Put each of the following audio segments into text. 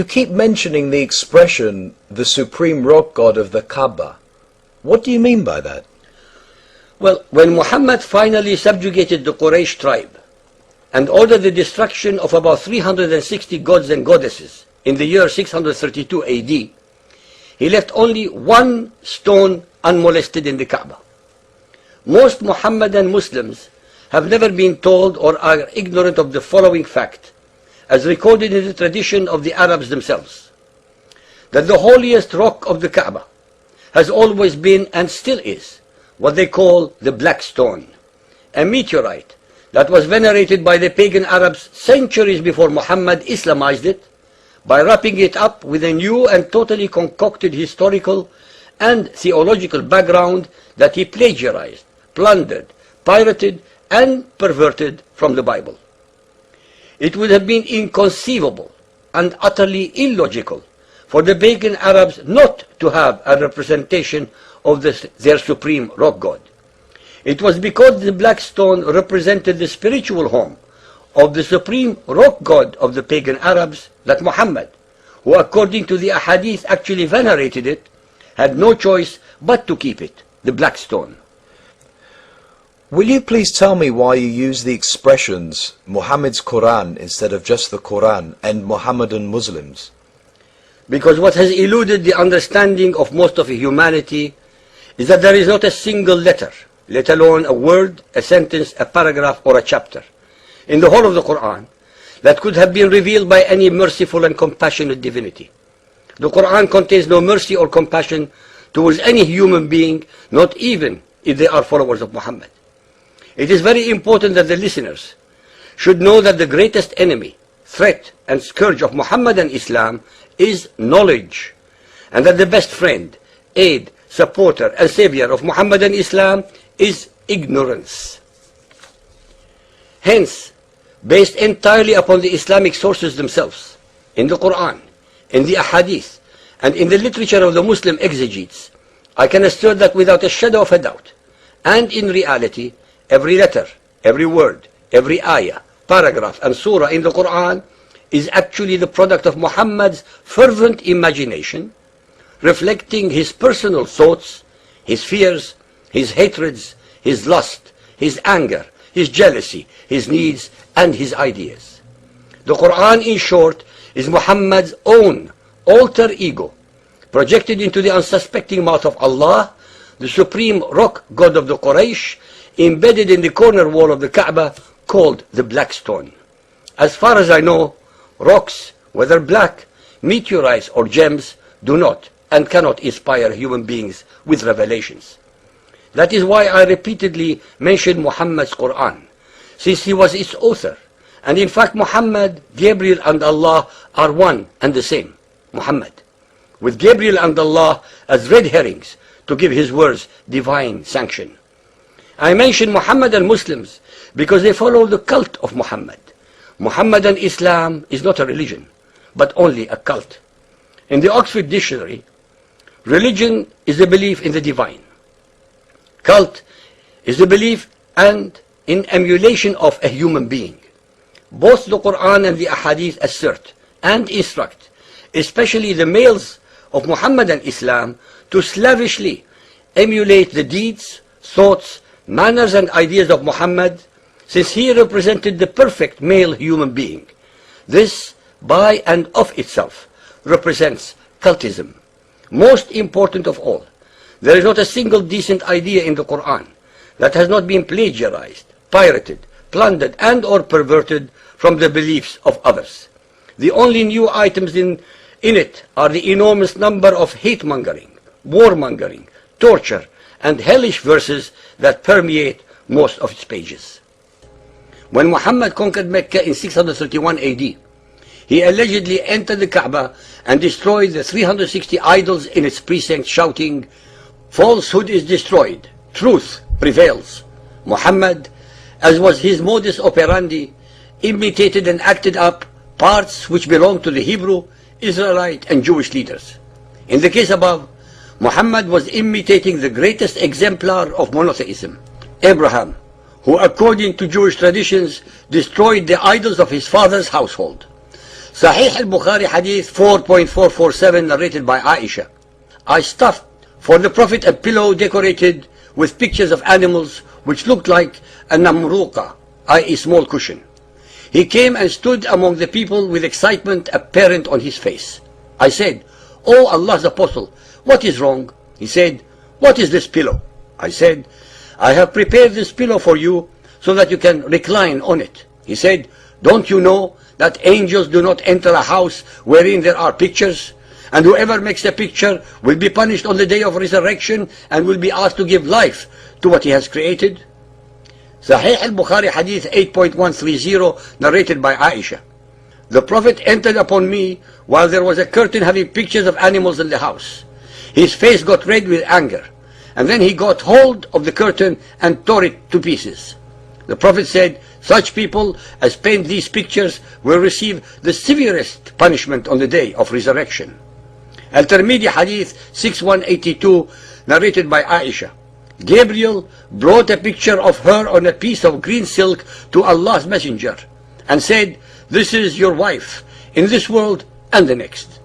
You keep mentioning the expression, the supreme rock god of the Kaaba. What do you mean by that? Well, when Muhammad finally subjugated the Quraysh tribe and ordered the destruction of about 360 gods and goddesses in the year 632 AD, he left only one stone unmolested in the Kaaba. Most Muhammadan Muslims have never been told or are ignorant of the following fact, as recorded in the tradition of the Arabs themselves, that the holiest rock of the Kaaba has always been and still is what they call the black stone, a meteorite that was venerated by the pagan Arabs centuries before Muhammad Islamized it by wrapping it up with a new and totally concocted historical and theological background that he plagiarized, plundered, pirated, and perverted from the Bible. It would have been inconceivable and utterly illogical for the pagan Arabs not to have a representation of their supreme rock god. It was because the black stone represented the spiritual home of the supreme rock god of the pagan Arabs that Muhammad, who according to the ahadith actually venerated it, had no choice but to keep it, the black stone. Will you please tell me why you use the expressions Muhammad's Quran instead of just the Quran and Muhammadan Muslims? Because what has eluded the understanding of most of humanity is that there is not a single letter, let alone a word, a sentence, a paragraph, or a chapter in the whole of the Quran that could have been revealed by any merciful and compassionate divinity. The Quran contains no mercy or compassion towards any human being, not even if they are followers of Muhammad. It is very important that the listeners should know that the greatest enemy, threat, and scourge of Muhammad and Islam is knowledge, and that the best friend, aid, supporter, and savior of Muhammad and Islam is ignorance. Hence, based entirely upon the Islamic sources themselves, in the Quran, in the Ahadith, and in the literature of the Muslim exegetes, I can assert that without a shadow of a doubt, and in reality, every letter, every word, every ayah, paragraph, and surah in the Quran is actually the product of Muhammad's fervent imagination, reflecting his personal thoughts, his fears, his hatreds, his lust, his anger, his jealousy, his needs, and his ideas. The Quran, in short, is Muhammad's own alter ego, projected into the unsuspecting mouth of Allah, the supreme rock god of the Quraysh, embedded in the corner wall of the Kaaba, called the Black Stone. As far as I know, rocks, whether black, meteorites, or gems, do not and cannot inspire human beings with revelations. That is why I repeatedly mention Muhammad's Quran, since he was its author. And in fact, Muhammad, Gabriel, and Allah are one and the same, Muhammad, with Gabriel and Allah as red herrings to give his words divine sanction. I mention Muhammadan Muslims because they follow the cult of Muhammad. Muhammadan Islam is not a religion, but only a cult. In the Oxford Dictionary, religion is the belief in the divine. Cult is the belief and in emulation of a human being. Both the Quran and the Ahadith assert and instruct, especially the males of Muhammadan Islam, to slavishly emulate the deeds, thoughts, manners, and ideas of Muhammad, since he represented the perfect male human being. This, by and of itself, represents cultism. Most important of all, there is not a single decent idea in the Quran that has not been plagiarized, pirated, plundered, and or perverted from the beliefs of others. The only new items in it are the enormous number of hate-mongering, war-mongering, torture, and hellish verses that permeate most of its pages. When Muhammad conquered Mecca in 631 AD, he allegedly entered the Kaaba and destroyed the 360 idols in its precincts, shouting, "Falsehood is destroyed, truth prevails." Muhammad, as was his modus operandi, imitated and acted up parts which belonged to the Hebrew, Israelite, and Jewish leaders. In the case above, Muhammad was imitating the greatest exemplar of monotheism, Abraham, who according to Jewish traditions destroyed the idols of his father's household. Sahih al-Bukhari hadith 4.447 narrated by Aisha. I stuffed for the Prophet a pillow decorated with pictures of animals which looked like a namruqa, i.e. small cushion. He came and stood among the people with excitement apparent on his face. I said, "O Allah's Apostle, what is wrong?" He said, "What is this pillow?" I said, "I have prepared this pillow for you so that you can recline on it." He said, "Don't you know that angels do not enter a house wherein there are pictures? And whoever makes a picture will be punished on the day of resurrection and will be asked to give life to what he has created." Sahih al-Bukhari hadith 8.130 narrated by Aisha. The Prophet entered upon me while there was a curtain having pictures of animals in the house. His face got red with anger, and then he got hold of the curtain and tore it to pieces. The Prophet said, "Such people as paint these pictures will receive the severest punishment on the day of resurrection." Al-Tirmidhi hadith 6182 narrated by Aisha. Gabriel brought a picture of her on a piece of green silk to Allah's messenger and said, "This is your wife in this world and the next."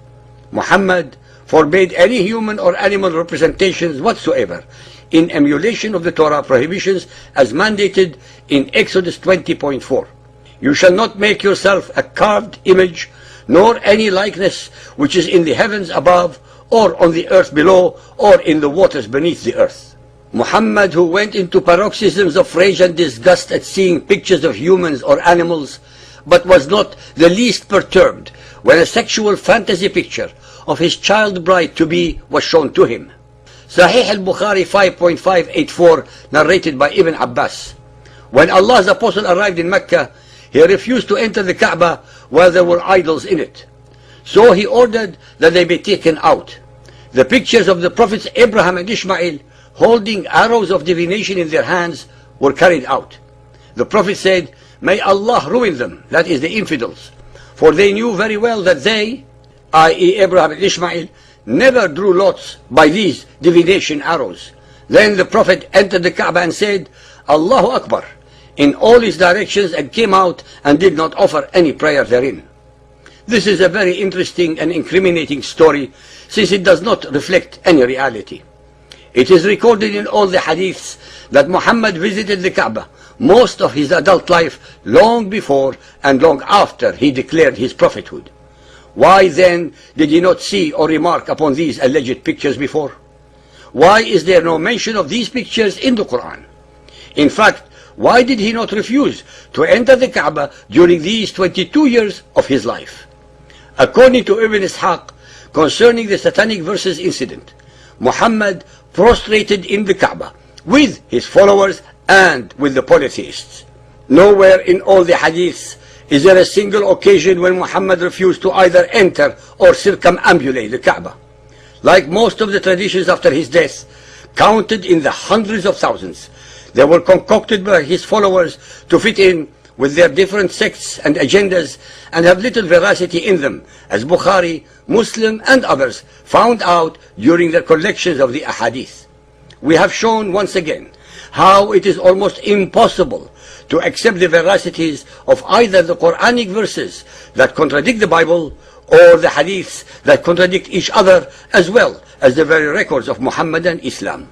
Muhammad forbade any human or animal representations whatsoever in emulation of the Torah prohibitions as mandated in Exodus 20.4. "You shall not make yourself a carved image, nor any likeness which is in the heavens above, or on the earth below, or in the waters beneath the earth." Muhammad, who went into paroxysms of rage and disgust at seeing pictures of humans or animals, but was not the least perturbed when a sexual fantasy picture of his child bride-to-be was shown to him. Sahih al-Bukhari 5.584 narrated by Ibn Abbas. When Allah's Apostle arrived in Mecca, he refused to enter the Kaaba while there were idols in it. So he ordered that they be taken out. The pictures of the prophets Abraham and Ishmael holding arrows of divination in their hands were carried out. The Prophet said, "May Allah ruin them," that is the infidels, for they knew very well that they, i.e. Abraham and Ishmael, never drew lots by these divination arrows. Then the Prophet entered the Kaaba and said, "Allahu Akbar," in all his directions, and came out and did not offer any prayer therein. This is a very interesting and incriminating story, since it does not reflect any reality. It is recorded in all the hadiths that Muhammad visited the Kaaba most of his adult life long before and long after he declared his prophethood. Why then did he not see or remark upon these alleged pictures before? Why is there no mention of these pictures in the Quran? In fact, why did he not refuse to enter the Kaaba during these 22 years of his life? According to Ibn Ishaq, concerning the satanic verses incident, Muhammad prostrated in the Kaaba with his followers and with the polytheists. Nowhere in all the hadiths is there a single occasion when Muhammad refused to either enter or circumambulate the Kaaba. Like most of the traditions after his death, counted in the hundreds of thousands, they were concocted by his followers to fit in with their different sects and agendas and have little veracity in them, as Bukhari, Muslim and others found out during their collections of the ahadith. We have shown once again how it is almost impossible to accept the veracities of either the Quranic verses that contradict the Bible or the hadiths that contradict each other, as well as the very records of Muhammadan Islam.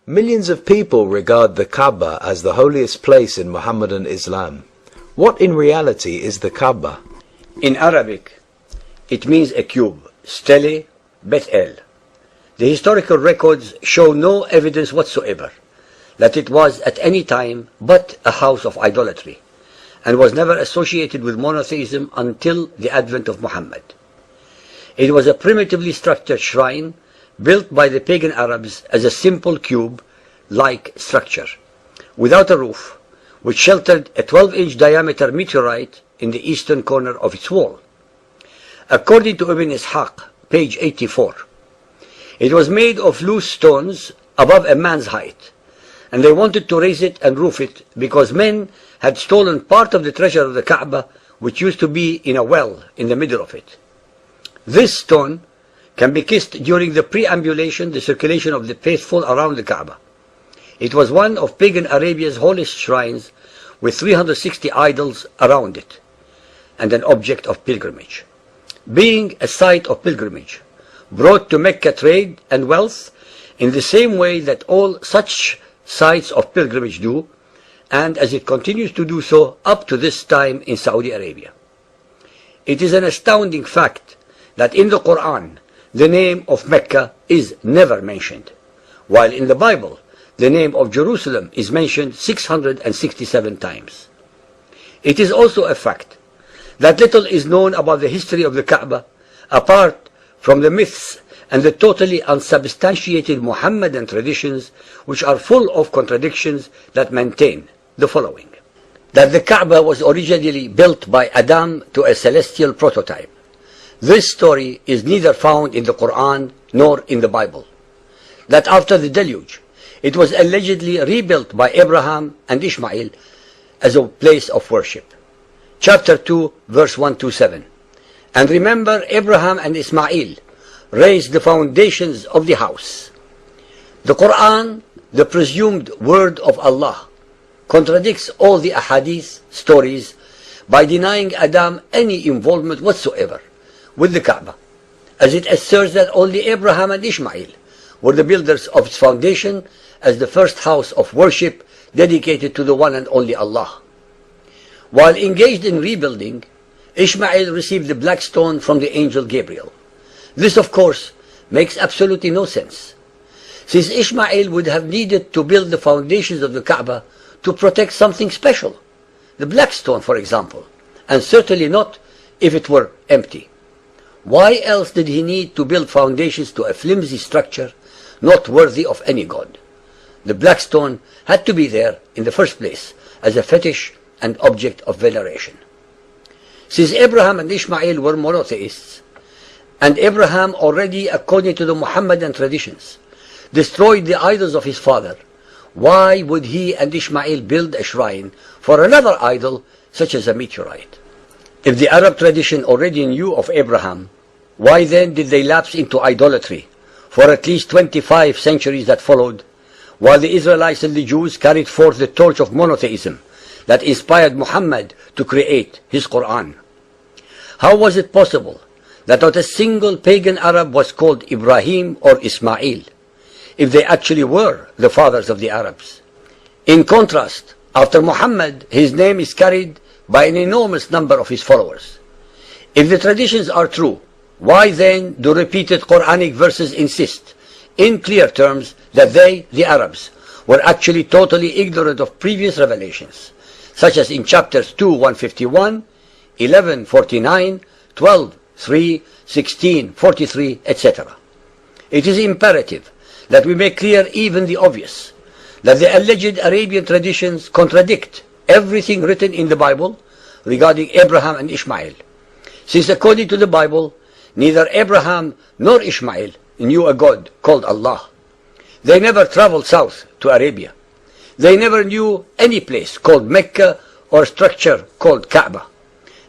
Millions of people regard the Kaaba as the holiest place in Muhammadan Islam. What in reality is the Kaaba? In Arabic, it means a cube, stele, Bet El. The historical records show no evidence whatsoever that it was at any time but a house of idolatry, and was never associated with monotheism until the advent of Muhammad. It was a primitively structured shrine built by the pagan Arabs as a simple cube-like structure, without a roof, which sheltered a 12-inch diameter meteorite in the eastern corner of its wall. According to Ibn Ishaq, page 84, it was made of loose stones above a man's height, and they wanted to raise it and roof it because men had stolen part of the treasure of the Kaaba, which used to be in a well in the middle of it. This stone can be kissed during the preambulation, the circulation of the faithful around the Kaaba. It was one of pagan Arabia's holiest shrines, with 360 idols around it, and an object of pilgrimage. Being a site of pilgrimage, brought to Mecca trade and wealth in the same way that all such sites of pilgrimage do, and as it continues to do so up to this time in Saudi Arabia. It is an astounding fact that in the Quran the name of Mecca is never mentioned, while in the Bible the name of Jerusalem is mentioned 667 times. It is also a fact that little is known about the history of the Kaaba apart from the myths and the totally unsubstantiated Muhammadan traditions, which are full of contradictions, that maintain the following: that the Kaaba was originally built by Adam to a celestial prototype. This story is neither found in the Quran nor in the Bible. That after the deluge, it was allegedly rebuilt by Abraham and Ishmael as a place of worship. Chapter 2, verse 127. And remember, Abraham and Ismail raised the foundations of the house. The Quran, the presumed word of Allah, contradicts all the ahadith stories by denying Adam any involvement whatsoever with the Kaaba, as it asserts that only Abraham and Ishmael were the builders of its foundation as the first house of worship dedicated to the one and only Allah. While engaged in rebuilding, Ishmael received the black stone from the angel Gabriel. This, of course, makes absolutely no sense, since Ishmael would have needed to build the foundations of the Kaaba to protect something special, the black stone, for example, and certainly not if it were empty. Why else did he need to build foundations to a flimsy structure not worthy of any god? The black stone had to be there in the first place as a fetish and object of veneration. Since Abraham and Ishmael were monotheists, and Abraham already, according to the Muhammadan traditions, destroyed the idols of his father, why would he and Ishmael build a shrine for another idol such as a meteorite? If the Arab tradition already knew of Abraham, why then did they lapse into idolatry for at least 25 centuries that followed, while the Israelites and the Jews carried forth the torch of monotheism that inspired Muhammad to create his Quran? How was it possible that not a single pagan Arab was called Ibrahim or Ismail, if they actually were the fathers of the Arabs? In contrast, after Muhammad, his name is carried by an enormous number of his followers. If the traditions are true, why then do repeated Quranic verses insist in clear terms that they, the Arabs, were actually totally ignorant of previous revelations, such as in chapters 2, 151, 11, 49, 12, 3, 16, 43, etc. It is imperative that we make clear even the obvious, that the alleged Arabian traditions contradict everything written in the Bible regarding Abraham and Ishmael, since according to the Bible, neither Abraham nor Ishmael knew a God called Allah. They never traveled south to Arabia. They never knew any place called Mecca or structure called Kaaba.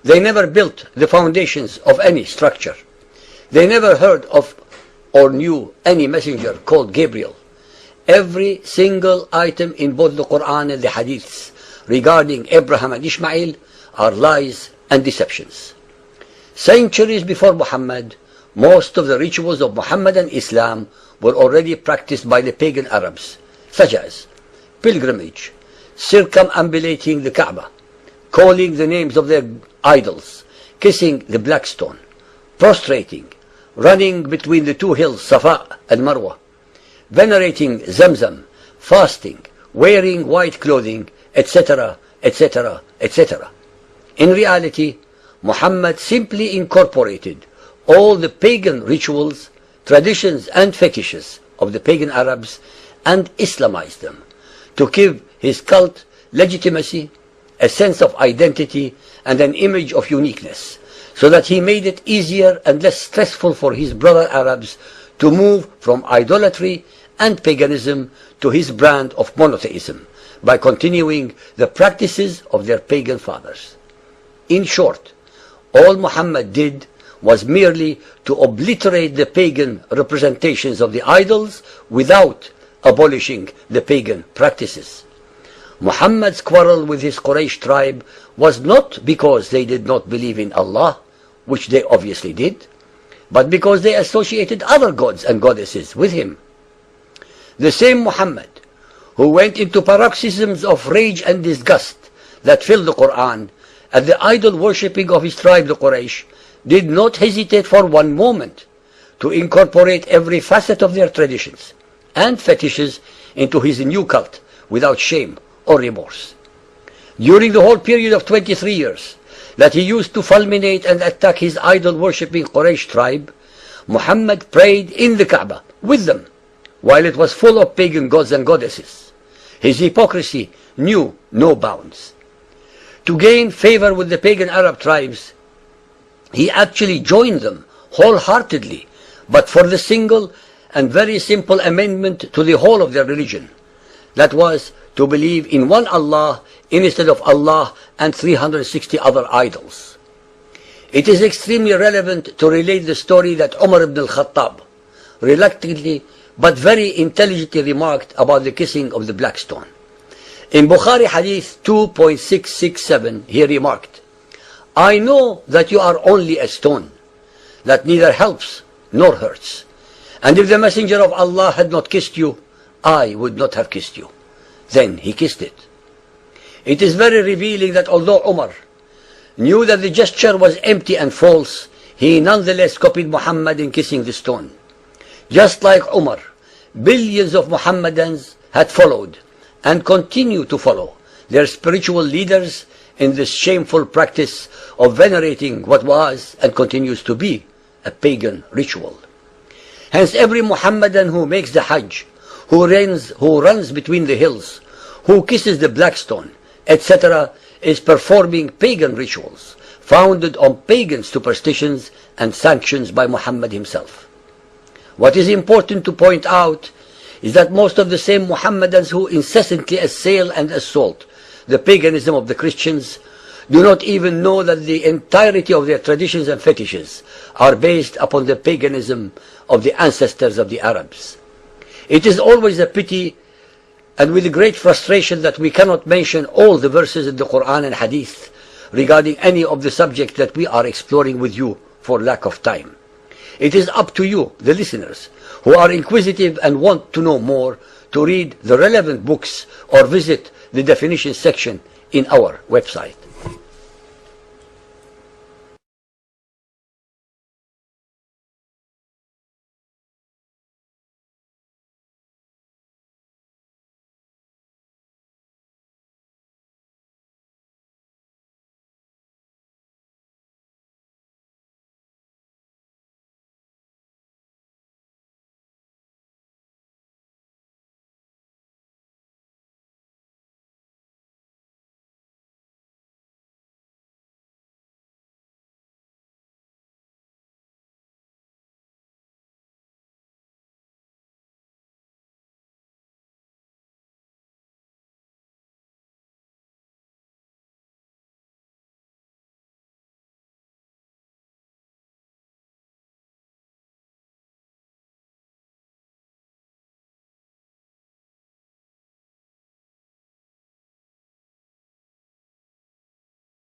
They never built the foundations of any structure. They never heard of or knew any messenger called Gabriel. Every single item in both the Quran and the Hadiths regarding Abraham and Ishmael are lies and deceptions. Centuries before Muhammad, most of the rituals of Muhammadan Islam were already practiced by the pagan Arabs, such as pilgrimage, circumambulating the Kaaba, calling the names of their idols, kissing the black stone, prostrating, running between the two hills, Safa and Marwa, venerating Zamzam, fasting, wearing white clothing, etc., etc., etc. In reality, Muhammad simply incorporated all the pagan rituals, traditions and fetishes of the pagan Arabs and Islamized them to give his cult legitimacy, a sense of identity and an image of uniqueness, so that he made it easier and less stressful for his brother Arabs to move from idolatry and paganism to his brand of monotheism by continuing the practices of their pagan fathers. In short, all Muhammad did was merely to obliterate the pagan representations of the idols without abolishing the pagan practices. Muhammad's quarrel with his Quraysh tribe was not because they did not believe in Allah, which they obviously did, but because they associated other gods and goddesses with him. The same Muhammad who went into paroxysms of rage and disgust that filled the Quran at the idol worshipping of his tribe, the Quraysh, did not hesitate for one moment to incorporate every facet of their traditions and fetishes into his new cult without shame or remorse. During the whole period of 23 years that he used to fulminate and attack his idol-worshipping Quraysh tribe, Muhammad prayed in the Kaaba with them, while it was full of pagan gods and goddesses. His hypocrisy knew no bounds. To gain favor with the pagan Arab tribes, he actually joined them wholeheartedly, but for the single and very simple amendment to the whole of their religion. That was to believe in one Allah instead of Allah and 360 other idols. It is extremely relevant to relate the story that Umar ibn al-Khattab reluctantly but very intelligently remarked about the kissing of the black stone. In Bukhari Hadith 2.667, he remarked, "I know that you are only a stone, that neither helps nor hurts. And if the Messenger of Allah had not kissed you, I would not have kissed you." Then he kissed it. It is very revealing that although Umar knew that the gesture was empty and false, he nonetheless copied Muhammad in kissing the stone. Just like Umar, billions of Muhammadans had followed and continue to follow their spiritual leaders in this shameful practice of venerating what was and continues to be a pagan ritual. Hence every Muhammadan who makes the Hajj, who runs between the hills, who kisses the black stone, etc., is performing pagan rituals founded on pagan superstitions and sanctions by Muhammad himself. What is important to point out is that most of the same Muhammadans who incessantly assail and assault the paganism of the Christians do not even know that the entirety of their traditions and fetishes are based upon the paganism of the ancestors of the Arabs. It is always a pity and with great frustration that we cannot mention all the verses in the Quran and Hadith regarding any of the subjects that we are exploring with you for lack of time. It is up to you, the listeners, who are inquisitive and want to know more, to read the relevant books or visit the definition section in our website.